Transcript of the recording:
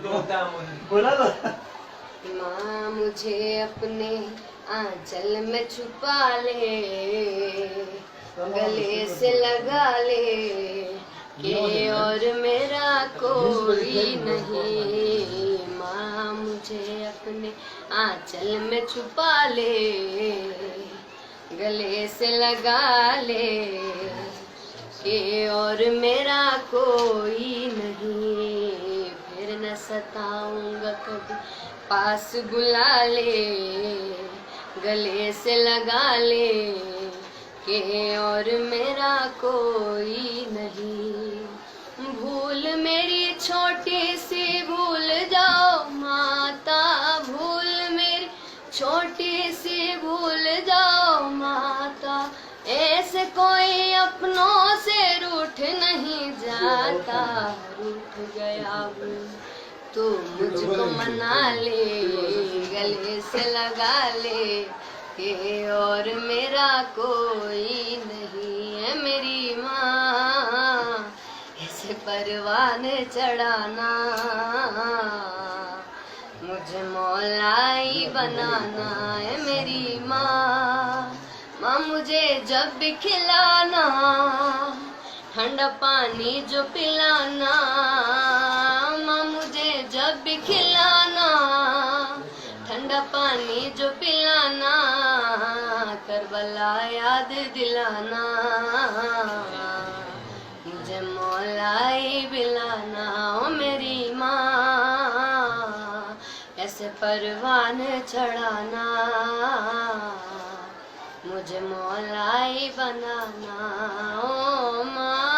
बोला तो माँ मुझे अपने आंचल में छुपा ले, गले से लगा ले कि और मेरा कोई नहीं। माँ मुझे अपने आंचल में छुपा ले, गले से लगा ले कि और मेरा कोई नहीं। फिर न सताऊंगा कभी, पास बुला ले, गले से लगा ले कि और मेरा कोई नहीं। भूल मेरी छोटी सी भूल जाओ माता, भूल मेरी छोटी सी भूल जाओ माता। ऐसे कोई अपनों से रूठ नहीं जाता, रूठ गया हूँ तो मुझको मना ले, गले से लगा ले कि और मेरा कोई नहीं है। मेरी माँ ऐसे परवान चढ़ाना, मुझे मौलाई बनाना है। मेरी माँ, माँ मुझे जब भी खिलाना, ठंडा पानी जो पिलाना। माँ मुझे जब भी खिलाना, ठंडा पानी जो पिलाना। करबला याद दिलाना, मुझे मौलाई बिलाना। ओ मेरी माँ ऐसे परवान चढ़ाना, मुझे मौलाई बनाना। ओ माँ